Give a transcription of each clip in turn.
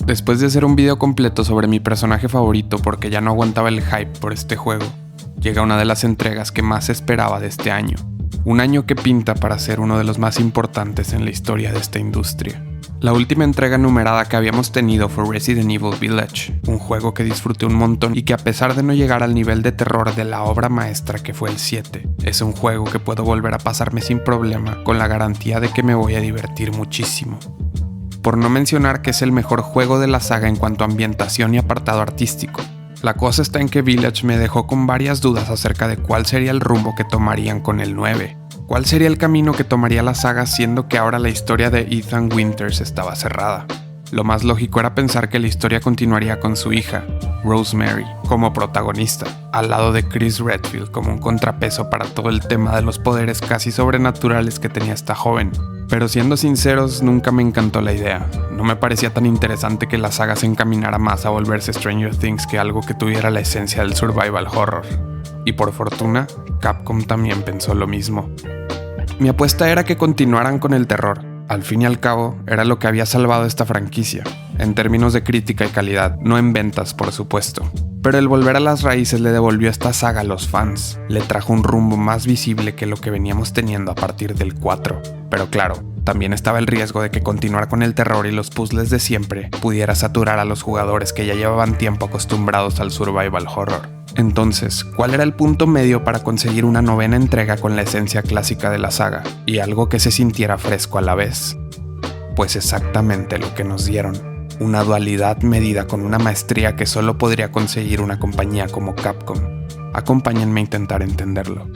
Después de hacer un video completo sobre mi personaje favorito porque ya no aguantaba el hype por este juego, llega una de las entregas que más esperaba de este año. Un año que pinta para ser uno de los más importantes en la historia de esta industria. La última entrega numerada que habíamos tenido fue Resident Evil Village, un juego que disfruté un montón y que a pesar de no llegar al nivel de terror de la obra maestra que fue el 7, es un juego que puedo volver a pasarme sin problema con la garantía de que me voy a divertir muchísimo. Por no mencionar que es el mejor juego de la saga en cuanto a ambientación y apartado artístico. La cosa está en que Village me dejó con varias dudas acerca de cuál sería el rumbo que tomarían con el 9. ¿Cuál sería el camino que tomaría la saga siendo que ahora la historia de Ethan Winters estaba cerrada? Lo más lógico era pensar que la historia continuaría con su hija, Rosemary, como protagonista, al lado de Chris Redfield como un contrapeso para todo el tema de los poderes casi sobrenaturales que tenía esta joven. Pero siendo sinceros, nunca me encantó la idea. No me parecía tan interesante que la saga se encaminara más a volverse Stranger Things que algo que tuviera la esencia del survival horror. Y por fortuna, Capcom también pensó lo mismo. Mi apuesta era que continuaran con el terror. Al fin y al cabo, era lo que había salvado esta franquicia, en términos de crítica y calidad, no en ventas, por supuesto. Pero el volver a las raíces le devolvió a esta saga a los fans, le trajo un rumbo más visible que lo que veníamos teniendo a partir del 4. Pero claro, también estaba el riesgo de que continuar con el terror y los puzzles de siempre pudiera saturar a los jugadores que ya llevaban tiempo acostumbrados al survival horror. Entonces, ¿cuál era el punto medio para conseguir una novena entrega con la esencia clásica de la saga y algo que se sintiera fresco a la vez? Pues exactamente lo que nos dieron, una dualidad medida con una maestría que solo podría conseguir una compañía como Capcom. Acompáñenme a intentar entenderlo.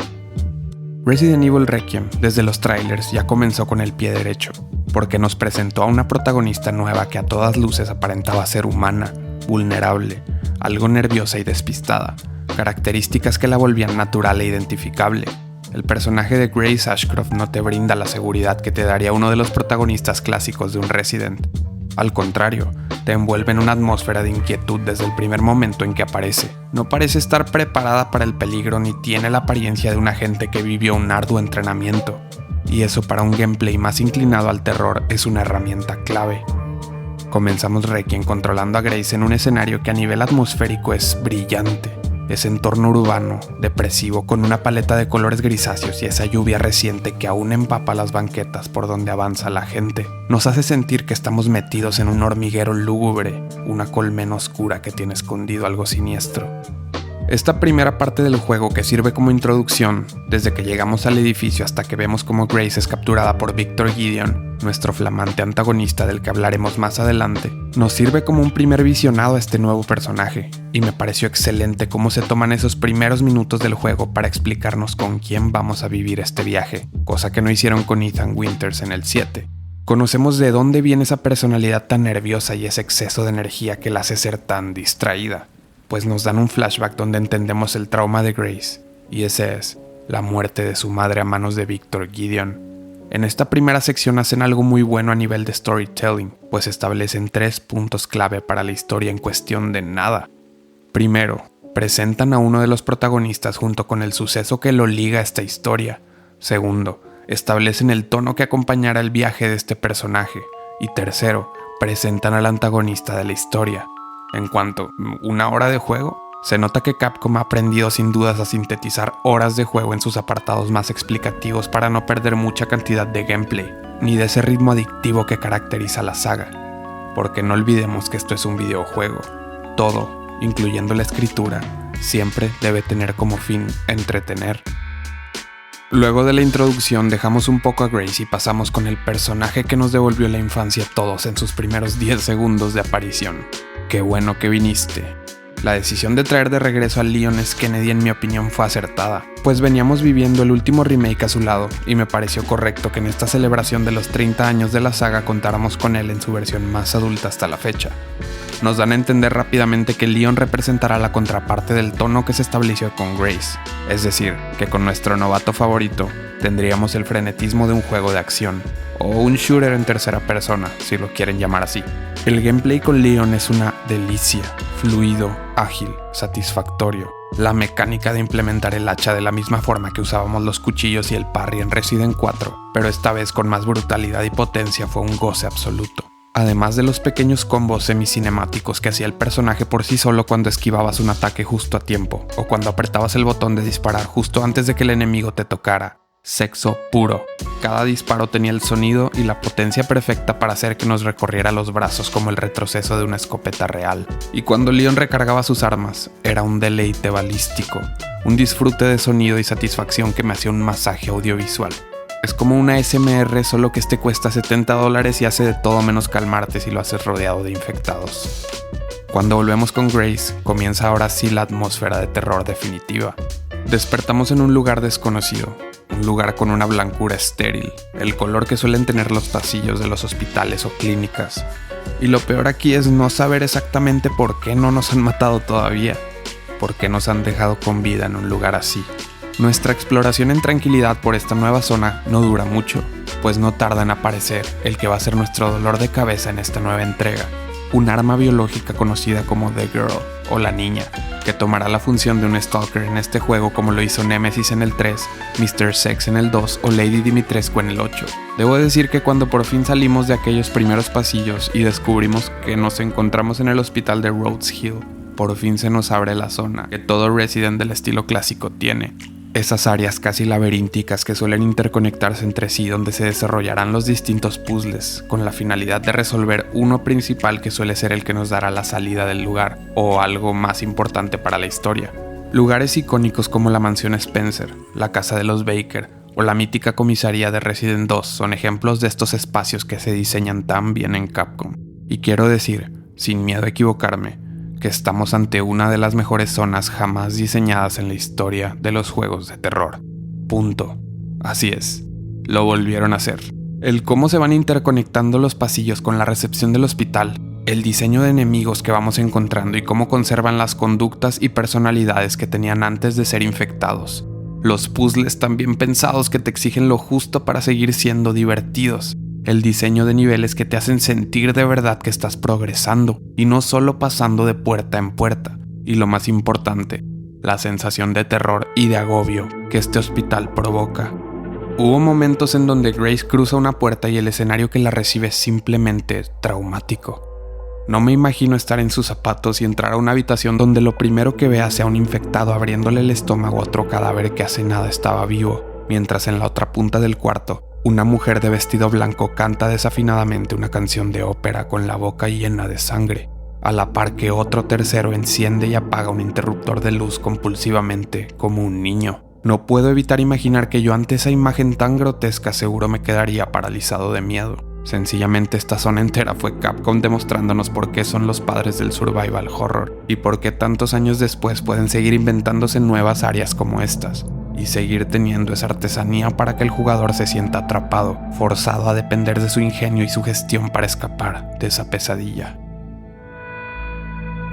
Resident Evil Requiem, desde los trailers, ya comenzó con el pie derecho, porque nos presentó a una protagonista nueva que a todas luces aparentaba ser humana, vulnerable, algo nerviosa y despistada, características que la volvían natural e identificable. El personaje de Grace Ashcroft no te brinda la seguridad que te daría uno de los protagonistas clásicos de un Resident. Al contrario, te envuelve en una atmósfera de inquietud desde el primer momento en que aparece. No parece estar preparada para el peligro ni tiene la apariencia de un agente que vivió un arduo entrenamiento. Y eso para un gameplay más inclinado al terror es una herramienta clave. Comenzamos Requiem controlando a Grace en un escenario que a nivel atmosférico es brillante. Ese entorno urbano, depresivo, con una paleta de colores grisáceos y esa lluvia reciente que aún empapa las banquetas por donde avanza la gente, nos hace sentir que estamos metidos en un hormiguero lúgubre, una colmena oscura que tiene escondido algo siniestro. Esta primera parte del juego que sirve como introducción, desde que llegamos al edificio hasta que vemos cómo Grace es capturada por Victor Gideon, nuestro flamante antagonista del que hablaremos más adelante, nos sirve como un primer visionado a este nuevo personaje, y me pareció excelente cómo se toman esos primeros minutos del juego para explicarnos con quién vamos a vivir este viaje, cosa que no hicieron con Ethan Winters en el 7. Conocemos de dónde viene esa personalidad tan nerviosa y ese exceso de energía que la hace ser tan distraída, pues nos dan un flashback donde entendemos el trauma de Grace, y ese es la muerte de su madre a manos de Victor Gideon. En esta primera sección hacen algo muy bueno a nivel de storytelling, pues establecen 3 puntos clave para la historia en cuestión de nada. Primero, presentan a uno de los protagonistas junto con el suceso que lo liga a esta historia. Segundo, establecen el tono que acompañará el viaje de este personaje. Y tercero, presentan al antagonista de la historia. En cuanto a 1 hora de juego, se nota que Capcom ha aprendido sin dudas a sintetizar horas de juego en sus apartados más explicativos para no perder mucha cantidad de gameplay, ni de ese ritmo adictivo que caracteriza la saga. Porque no olvidemos que esto es un videojuego. Todo, incluyendo la escritura, siempre debe tener como fin entretener. Luego de la introducción dejamos un poco a Grace y pasamos con el personaje que nos devolvió la infancia a todos en sus primeros 10 segundos de aparición. ¡Qué bueno que viniste! La decisión de traer de regreso a Leon S. Kennedy en mi opinión fue acertada, pues veníamos viviendo el último remake a su lado y me pareció correcto que en esta celebración de los 30 años de la saga contáramos con él en su versión más adulta hasta la fecha. Nos dan a entender rápidamente que Leon representará la contraparte del tono que se estableció con Grace, es decir, que con nuestro novato favorito tendríamos el frenetismo de un juego de acción, o un shooter en tercera persona, si lo quieren llamar así. El gameplay con Leon es una delicia, fluido, ágil, satisfactorio. La mecánica de implementar el hacha de la misma forma que usábamos los cuchillos y el parry en Resident 4, pero esta vez con más brutalidad y potencia fue un goce absoluto. Además de los pequeños combos semicinemáticos que hacía el personaje por sí solo cuando esquivabas un ataque justo a tiempo, o cuando apretabas el botón de disparar justo antes de que el enemigo te tocara. Sexo puro. Cada disparo tenía el sonido y la potencia perfecta para hacer que nos recorriera los brazos como el retroceso de una escopeta real. Y cuando Leon recargaba sus armas, era un deleite balístico, un disfrute de sonido y satisfacción que me hacía un masaje audiovisual. Es como una ASMR, solo que este cuesta $70 y hace de todo menos calmarte si lo haces rodeado de infectados. Cuando volvemos con Grace, comienza ahora sí la atmósfera de terror definitiva. Despertamos en un lugar desconocido, un lugar con una blancura estéril, el color que suelen tener los pasillos de los hospitales o clínicas. Y lo peor aquí es no saber exactamente por qué no nos han matado todavía, por qué nos han dejado con vida en un lugar así. Nuestra exploración en tranquilidad por esta nueva zona no dura mucho, pues no tarda en aparecer el que va a ser nuestro dolor de cabeza en esta nueva entrega, un arma biológica conocida como The Girl o la niña, que tomará la función de un Stalker en este juego como lo hizo Nemesis en el 3, Mr. Sex en el 2 o Lady Dimitrescu en el 8. Debo decir que cuando por fin salimos de aquellos primeros pasillos y descubrimos que nos encontramos en el hospital de Rhodes Hill, por fin se nos abre la zona que todo Resident del estilo clásico tiene. Esas áreas casi laberínticas que suelen interconectarse entre sí, donde se desarrollarán los distintos puzzles, con la finalidad de resolver uno principal que suele ser el que nos dará la salida del lugar, o algo más importante para la historia. Lugares icónicos como la mansión Spencer, la casa de los Baker, o la mítica comisaría de Resident 2 son ejemplos de estos espacios que se diseñan tan bien en Capcom. Y quiero decir, sin miedo a equivocarme, que estamos ante una de las mejores zonas jamás diseñadas en la historia de los juegos de terror. Punto. Así es, lo volvieron a hacer. El cómo se van interconectando los pasillos con la recepción del hospital, el diseño de enemigos que vamos encontrando y cómo conservan las conductas y personalidades que tenían antes de ser infectados. Los puzzles tan bien pensados que te exigen lo justo para seguir siendo divertidos. El diseño de niveles que te hacen sentir de verdad que estás progresando y no solo pasando de puerta en puerta. Y lo más importante, la sensación de terror y de agobio que este hospital provoca. Hubo momentos en donde Grace cruza una puerta y el escenario que la recibe es simplemente traumático. No me imagino estar en sus zapatos y entrar a una habitación donde lo primero que vea sea un infectado abriéndole el estómago a otro cadáver que hace nada estaba vivo, mientras en la otra punta del cuarto una mujer de vestido blanco canta desafinadamente una canción de ópera con la boca llena de sangre, a la par que otro tercero enciende y apaga un interruptor de luz compulsivamente como un niño. No puedo evitar imaginar que yo ante esa imagen tan grotesca seguro me quedaría paralizado de miedo. Sencillamente esta zona entera fue Capcom demostrándonos por qué son los padres del survival horror y por qué tantos años después pueden seguir inventándose nuevas áreas como estas. Y seguir teniendo esa artesanía para que el jugador se sienta atrapado, forzado a depender de su ingenio y su gestión para escapar de esa pesadilla.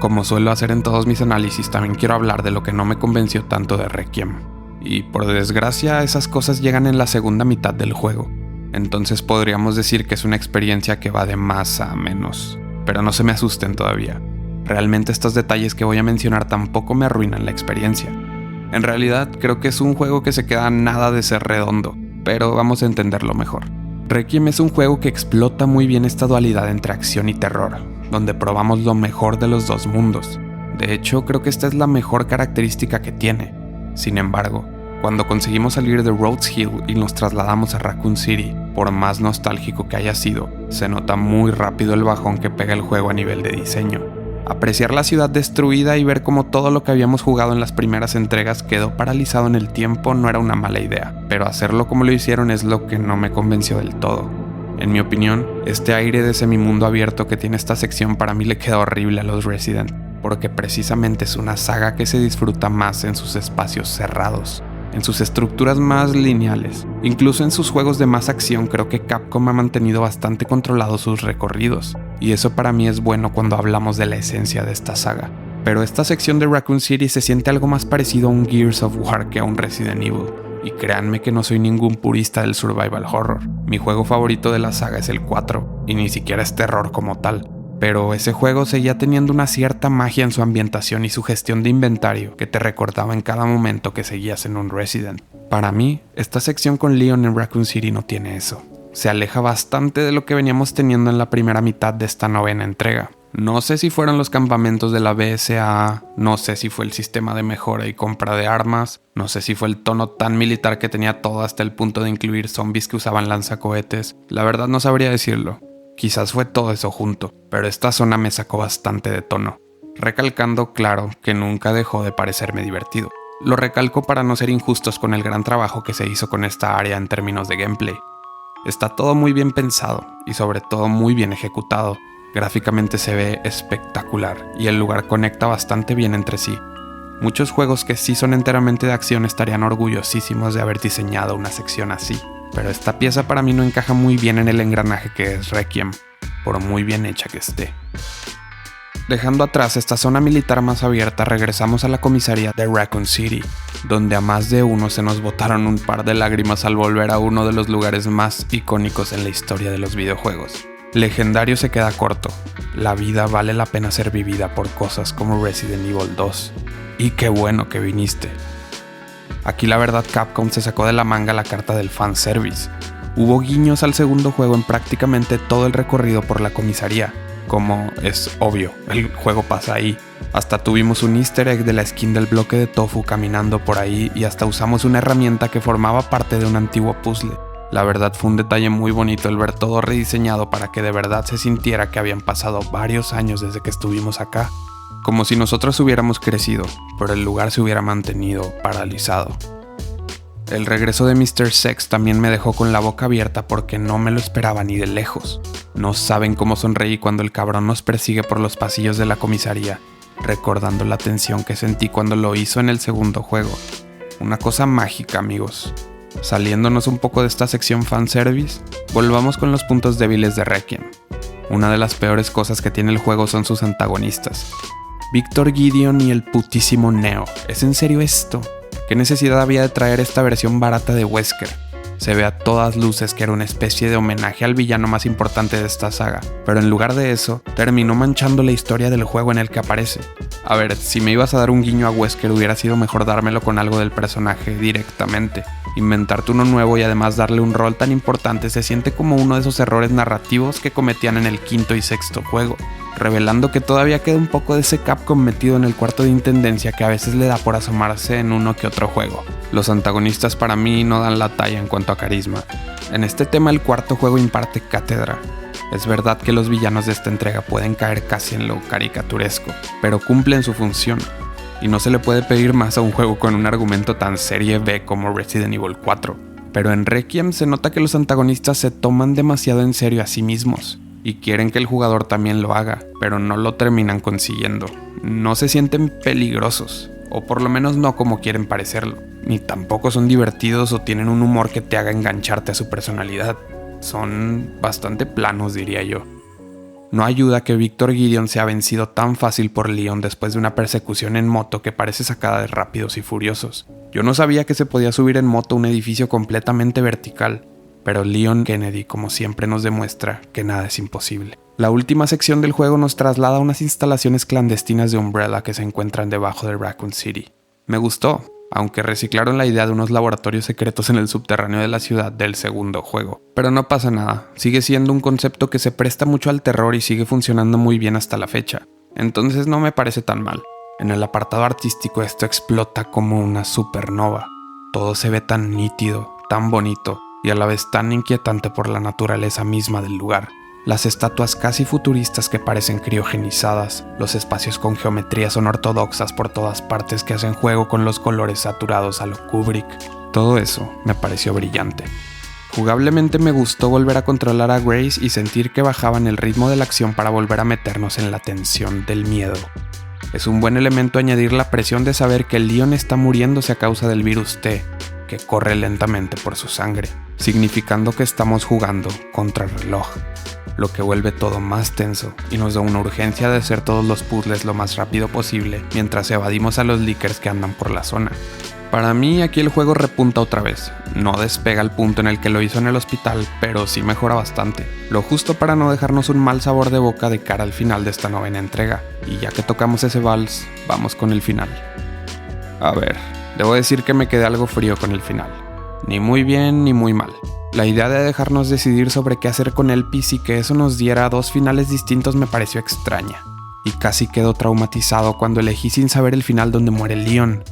Como suelo hacer en todos mis análisis, también quiero hablar de lo que no me convenció tanto de Requiem. Y por desgracia, esas cosas llegan en la segunda mitad del juego. Entonces podríamos decir que es una experiencia que va de más a menos. Pero no se me asusten todavía. Realmente estos detalles que voy a mencionar tampoco me arruinan la experiencia. En realidad, creo que es un juego que se queda a nada de ser redondo, pero vamos a entenderlo mejor. Requiem es un juego que explota muy bien esta dualidad entre acción y terror, donde probamos lo mejor de los dos mundos. De hecho, creo que esta es la mejor característica que tiene. Sin embargo, cuando conseguimos salir de Rhodes Hill y nos trasladamos a Raccoon City, por más nostálgico que haya sido, se nota muy rápido el bajón que pega el juego a nivel de diseño. Apreciar la ciudad destruida y ver cómo todo lo que habíamos jugado en las primeras entregas quedó paralizado en el tiempo no era una mala idea, pero hacerlo como lo hicieron es lo que no me convenció del todo. En mi opinión, este aire de semimundo abierto que tiene esta sección para mí le queda horrible a los Resident, porque precisamente es una saga que se disfruta más en sus espacios cerrados, en sus estructuras más lineales. Incluso en sus juegos de más acción creo que Capcom ha mantenido bastante controlados sus recorridos, y eso para mí es bueno cuando hablamos de la esencia de esta saga. Pero esta sección de Raccoon City se siente algo más parecido a un Gears of War que a un Resident Evil, y créanme que no soy ningún purista del survival horror. Mi juego favorito de la saga es el 4, y ni siquiera es terror como tal. Pero ese juego seguía teniendo una cierta magia en su ambientación y su gestión de inventario que te recordaba en cada momento que seguías en un Resident. Para mí, esta sección con Leon en Raccoon City no tiene eso. se aleja bastante de lo que veníamos teniendo en la primera mitad de esta novena entrega. No sé si fueron los campamentos de la BSAA, no sé si fue el sistema de mejora y compra de armas, no sé si fue el tono tan militar que tenía todo hasta el punto de incluir zombies que usaban lanzacohetes. La verdad no sabría decirlo. Quizás fue todo eso junto, pero esta zona me sacó bastante de tono. Recalcando, claro, que nunca dejó de parecerme divertido. Lo recalco para no ser injustos con el gran trabajo que se hizo con esta área en términos de gameplay. Está todo muy bien pensado y sobre todo muy bien ejecutado. Gráficamente se ve espectacular y el lugar conecta bastante bien entre sí. Muchos juegos que sí son enteramente de acción estarían orgullosísimos de haber diseñado una sección así, pero esta pieza para mí no encaja muy bien en el engranaje que es Requiem, por muy bien hecha que esté. Dejando atrás esta zona militar más abierta, regresamos a la comisaría de Raccoon City, donde a más de uno se nos botaron un par de lágrimas al volver a uno de los lugares más icónicos en la historia de los videojuegos. Legendario se queda corto. La vida vale la pena ser vivida por cosas como Resident Evil 2. Y qué bueno que viniste. Aquí la verdad Capcom se sacó de la manga la carta del fanservice. Hubo guiños al segundo juego en prácticamente todo el recorrido por la comisaría. Como es obvio, el juego pasa ahí. Hasta tuvimos un easter egg de la skin del bloque de tofu caminando por ahí y hasta usamos una herramienta que formaba parte de un antiguo puzzle. La verdad fue un detalle muy bonito el ver todo rediseñado para que de verdad se sintiera que habían pasado varios años desde que estuvimos acá. Como si nosotros hubiéramos crecido, pero el lugar se hubiera mantenido paralizado. El regreso de Mr. Sex también me dejó con la boca abierta porque no me lo esperaba ni de lejos. No saben cómo sonreí cuando el cabrón nos persigue por los pasillos de la comisaría, recordando la tensión que sentí cuando lo hizo en el segundo juego. Una cosa mágica, amigos. Saliéndonos un poco de esta sección fanservice, volvamos con los puntos débiles de Requiem. Una de las peores cosas que tiene el juego son sus antagonistas. Victor Gideon y el putísimo Neo. ¿Es en serio esto? ¿Qué necesidad había de traer esta versión barata de Wesker? Se ve a todas luces que era una especie de homenaje al villano más importante de esta saga, pero en lugar de eso, terminó manchando la historia del juego en el que aparece. A ver, si me ibas a dar un guiño a Wesker hubiera sido mejor dármelo con algo del personaje directamente. Inventarte uno nuevo y además darle un rol tan importante se siente como uno de esos errores narrativos que cometían en el quinto y sexto juego, revelando que todavía queda un poco de ese Capcom metido en el cuarto de intendencia que a veces le da por asomarse en uno que otro juego. Los antagonistas para mí no dan la talla en cuanto a carisma. En este tema el cuarto juego imparte cátedra. Es verdad que los villanos de esta entrega pueden caer casi en lo caricaturesco, pero cumplen su función. Y no se le puede pedir más a un juego con un argumento tan serie B como Resident Evil 4. Pero en Requiem se nota que los antagonistas se toman demasiado en serio a sí mismos y quieren que el jugador también lo haga, pero no lo terminan consiguiendo. No se sienten peligrosos, o por lo menos no como quieren parecerlo, ni tampoco son divertidos o tienen un humor que te haga engancharte a su personalidad. Son bastante planos, diría yo. No ayuda que Victor Gideon sea vencido tan fácil por Leon después de una persecución en moto que parece sacada de Rápidos y Furiosos. Yo no sabía que se podía subir en moto a un edificio completamente vertical, pero Leon Kennedy como siempre nos demuestra que nada es imposible. La última sección del juego nos traslada a unas instalaciones clandestinas de Umbrella que se encuentran debajo de Raccoon City. Me gustó, aunque reciclaron la idea de unos laboratorios secretos en el subterráneo de la ciudad del segundo juego. Pero no pasa nada, sigue siendo un concepto que se presta mucho al terror y sigue funcionando muy bien hasta la fecha. Entonces no me parece tan mal. En el apartado artístico esto explota como una supernova. Todo se ve tan nítido, tan bonito y a la vez tan inquietante por la naturaleza misma del lugar. Las estatuas casi futuristas que parecen criogenizadas, los espacios con geometrías son ortodoxas por todas partes que hacen juego con los colores saturados a lo Kubrick. Todo eso me pareció brillante. Jugablemente me gustó volver a controlar a Grace y sentir que bajaban el ritmo de la acción para volver a meternos en la tensión del miedo. Es un buen elemento añadir la presión de saber que Leon está muriéndose a causa del virus T, que corre lentamente por su sangre, significando que estamos jugando contra el reloj, lo que vuelve todo más tenso y nos da una urgencia de hacer todos los puzzles lo más rápido posible mientras evadimos a los leakers que andan por la zona. Para mí aquí el juego repunta otra vez, no despega al punto en el que lo hizo en el hospital, pero sí mejora bastante, lo justo para no dejarnos un mal sabor de boca de cara al final de esta novena entrega, y ya que tocamos ese vals, vamos con el final. A ver, debo decir que me quedé algo frío con el final. Ni muy bien ni muy mal. La idea de dejarnos decidir sobre qué hacer con Elpis y que eso nos diera 2 finales distintos me pareció extraña. Y casi quedo traumatizado cuando elegí sin saber el final donde muere Leon.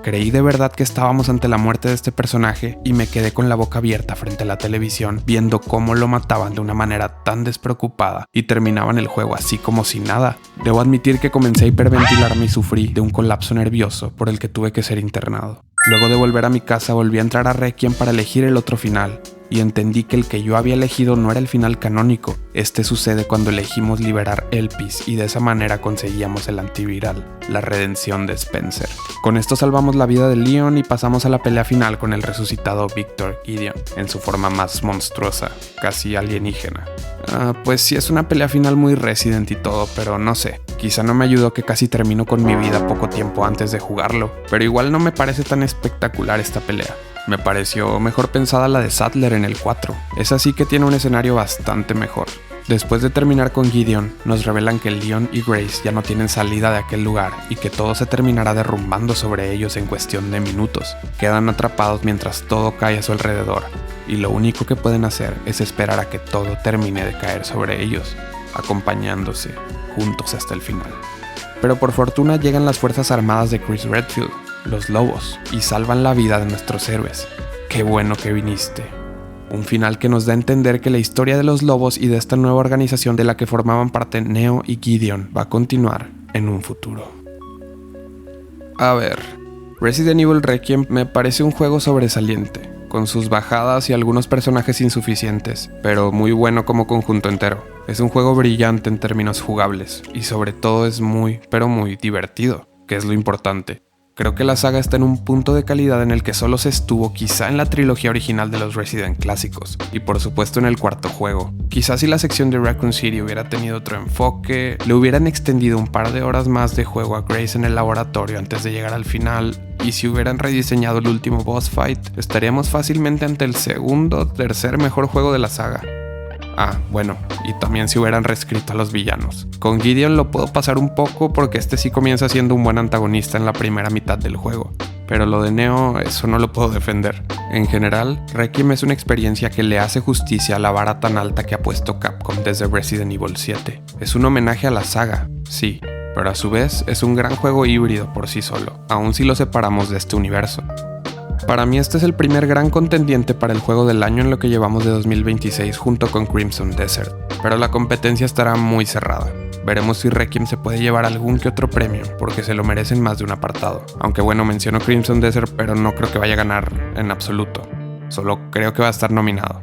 Creí de verdad que estábamos ante la muerte de este personaje y me quedé con la boca abierta frente a la televisión viendo cómo lo mataban de una manera tan despreocupada y terminaban el juego así como si nada. Debo admitir que comencé a hiperventilarme y sufrí de un colapso nervioso por el que tuve que ser internado. Luego de volver a mi casa volví a entrar a Requiem para elegir el otro final. Y entendí que el que yo había elegido no era el final canónico. Este sucede cuando elegimos liberar Elpis y de esa manera conseguíamos el antiviral, la redención de Spencer. Con esto salvamos la vida de Leon y pasamos a la pelea final con el resucitado Victor Gideon, en su forma más monstruosa, casi alienígena. Pues sí, es una pelea final muy Resident y todo, pero no sé. Quizá no me ayudó que casi termino con mi vida poco tiempo antes de jugarlo, pero igual no me parece tan espectacular esta pelea. Me pareció mejor pensada la de Saddler en el 4. Es así que tiene un escenario bastante mejor. Después de terminar con Gideon, nos revelan que Leon y Grace ya no tienen salida de aquel lugar y que todo se terminará derrumbando sobre ellos en cuestión de minutos. Quedan atrapados mientras todo cae a su alrededor, y lo único que pueden hacer es esperar a que todo termine de caer sobre ellos, acompañándose juntos hasta el final. Pero por fortuna llegan las fuerzas armadas de Chris Redfield, los lobos, y salvan la vida de nuestros héroes. ¡Qué bueno que viniste! Un final que nos da a entender que la historia de los lobos y de esta nueva organización de la que formaban parte Neo y Gideon va a continuar en un futuro. A ver, Resident Evil Requiem me parece un juego sobresaliente, con sus bajadas y algunos personajes insuficientes, pero muy bueno como conjunto entero. Es un juego brillante en términos jugables, y sobre todo es muy, pero muy divertido, que es lo importante. Creo que la saga está en un punto de calidad en el que solo se estuvo quizá en la trilogía original de los Resident clásicos, y por supuesto en el cuarto juego. Quizás si la sección de Raccoon City hubiera tenido otro enfoque, le hubieran extendido un par de horas más de juego a Grace en el laboratorio antes de llegar al final, y si hubieran rediseñado el último boss fight, estaríamos fácilmente ante el segundo o tercer mejor juego de la saga. Bueno, y también si hubieran reescrito a los villanos. Con Gideon lo puedo pasar un poco porque este sí comienza siendo un buen antagonista en la primera mitad del juego, pero lo de Neo, eso no lo puedo defender. En general, Requiem es una experiencia que le hace justicia a la vara tan alta que ha puesto Capcom desde Resident Evil 7. Es un homenaje a la saga, sí, pero a su vez es un gran juego híbrido por sí solo, aun si lo separamos de este universo. Para mí este es el primer gran contendiente para el juego del año en lo que llevamos de 2026 junto con Crimson Desert, pero la competencia estará muy cerrada. Veremos si Requiem se puede llevar algún que otro premio, porque se lo merecen más de un apartado. Aunque bueno, menciono Crimson Desert, pero no creo que vaya a ganar en absoluto. Solo creo que va a estar nominado.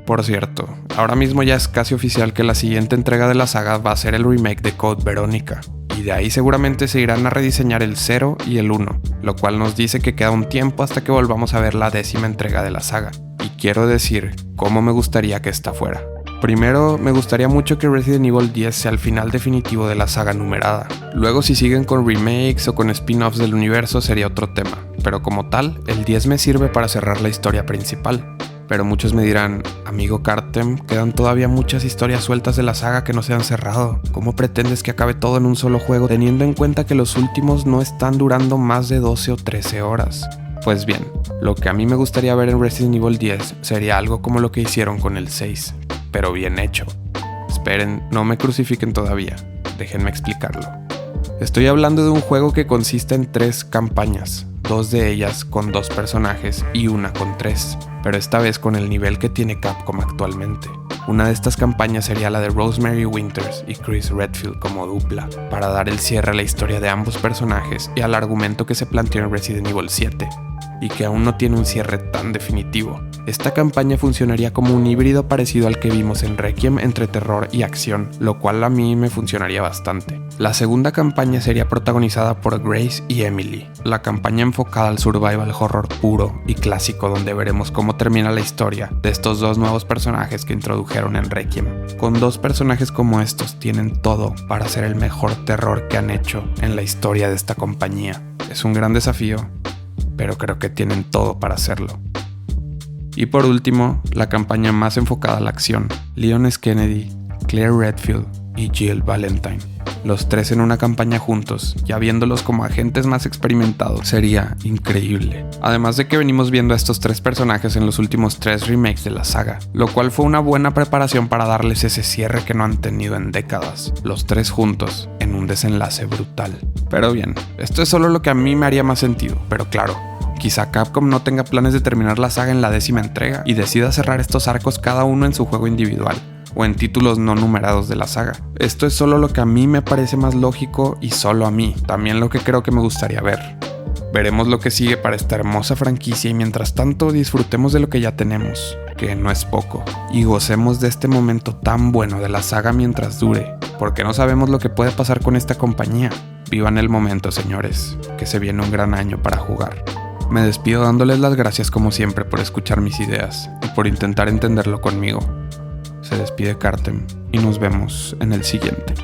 Por cierto, ahora mismo ya es casi oficial que la siguiente entrega de la saga va a ser el remake de Code Verónica. Y de ahí seguramente se irán a rediseñar el 0 y el 1, lo cual nos dice que queda un tiempo hasta que volvamos a ver la 10ª entrega de la saga. Y quiero decir cómo me gustaría que esta fuera. Primero, me gustaría mucho que Resident Evil 10 sea el final definitivo de la saga numerada. Luego, si siguen con remakes o con spin-offs del universo sería otro tema, pero como tal, el 10 me sirve para cerrar la historia principal. Pero muchos me dirán, amigo Cartem, quedan todavía muchas historias sueltas de la saga que no se han cerrado. ¿Cómo pretendes que acabe todo en un solo juego, teniendo en cuenta que los últimos no están durando más de 12 o 13 horas? Pues bien, lo que a mí me gustaría ver en Resident Evil 10 sería algo como lo que hicieron con el 6, pero bien hecho. Esperen, no me crucifiquen todavía, déjenme explicarlo. Estoy hablando de un juego que consiste en 3 campañas, 2 de ellas con 2 personajes y una con 3, pero esta vez con el nivel que tiene Capcom actualmente. Una de estas campañas sería la de Rosemary Winters y Chris Redfield como dupla, para dar el cierre a la historia de ambos personajes y al argumento que se planteó en Resident Evil 7, y que aún no tiene un cierre tan definitivo. Esta campaña funcionaría como un híbrido parecido al que vimos en Requiem entre terror y acción, lo cual a mí me funcionaría bastante. La segunda campaña sería protagonizada por Grace y Emily, la campaña enfocada al survival horror puro y clásico donde veremos cómo termina la historia de estos 2 nuevos personajes que introdujeron en Requiem. Con 2 personajes como estos tienen todo para ser el mejor terror que han hecho en la historia de esta compañía. Es un gran desafío, pero creo que tienen todo para hacerlo. Y por último, la campaña más enfocada a la acción. Leon S. Kennedy, Claire Redfield, y Jill Valentine. Los tres en una campaña juntos, ya viéndolos como agentes más experimentados, sería increíble. Además de que venimos viendo a estos tres personajes en los últimos 3 remakes de la saga, lo cual fue una buena preparación para darles ese cierre que no han tenido en décadas. Los tres juntos, en un desenlace brutal. Pero bien, esto es solo lo que a mí me haría más sentido, pero claro, quizá Capcom no tenga planes de terminar la saga en la 10ª entrega y decida cerrar estos arcos cada uno en su juego individual, o en títulos no numerados de la saga. Esto es solo lo que a mí me parece más lógico y solo a mí, también lo que creo que me gustaría ver. Veremos lo que sigue para esta hermosa franquicia y mientras tanto disfrutemos de lo que ya tenemos, que no es poco, y gocemos de este momento tan bueno de la saga mientras dure, porque no sabemos lo que puede pasar con esta compañía. Vivan el momento, señores, que se viene un gran año para jugar. Me despido dándoles las gracias como siempre por escuchar mis ideas y por intentar entenderlo conmigo. Se despide Cartem y nos vemos en el siguiente.